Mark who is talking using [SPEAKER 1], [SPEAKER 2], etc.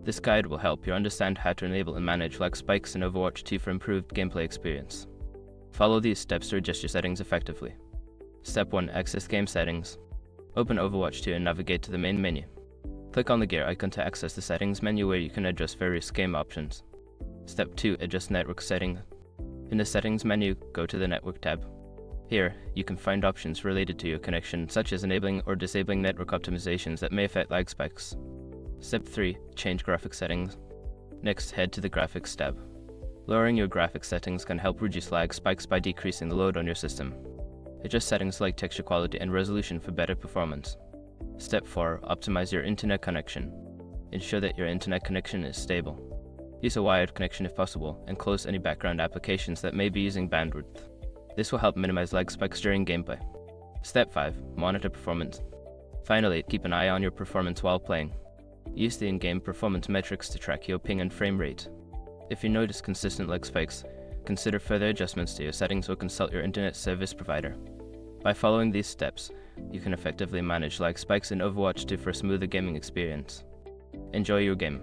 [SPEAKER 1] This guide will help you understand how to enable and manage lag spikes in Overwatch 2 for improved gameplay experience. Follow these steps to adjust your settings effectively. Step 1. Access Game Settings. Open Overwatch 2 and navigate to the main menu. Click on the gear icon to access the settings menu where you can adjust various game options. Step 2. Adjust Network Settings. In the Settings menu, go to the Network tab. Here, you can find options related to your connection, such as enabling or disabling network optimizations that may affect lag spikes. Step 3. Change Graphics Settings. Next, head to the Graphics tab. Lowering your graphics settings can help reduce lag spikes by decreasing the load on your system. Adjust settings like texture quality and resolution for better performance. Step 4. Optimize your internet connection. Ensure that your internet connection is stable. Use a wired connection if possible, and close any background applications that may be using bandwidth. This will help minimize lag spikes during gameplay. Step 5. Monitor performance. Finally, keep an eye on your performance while playing. Use the in-game performance metrics to track your ping and frame rate. If you notice consistent lag spikes, consider further adjustments to your settings or consult your internet service provider. By following these steps, you can effectively manage lag spikes in Overwatch 2 for a smoother gaming experience. Enjoy your game.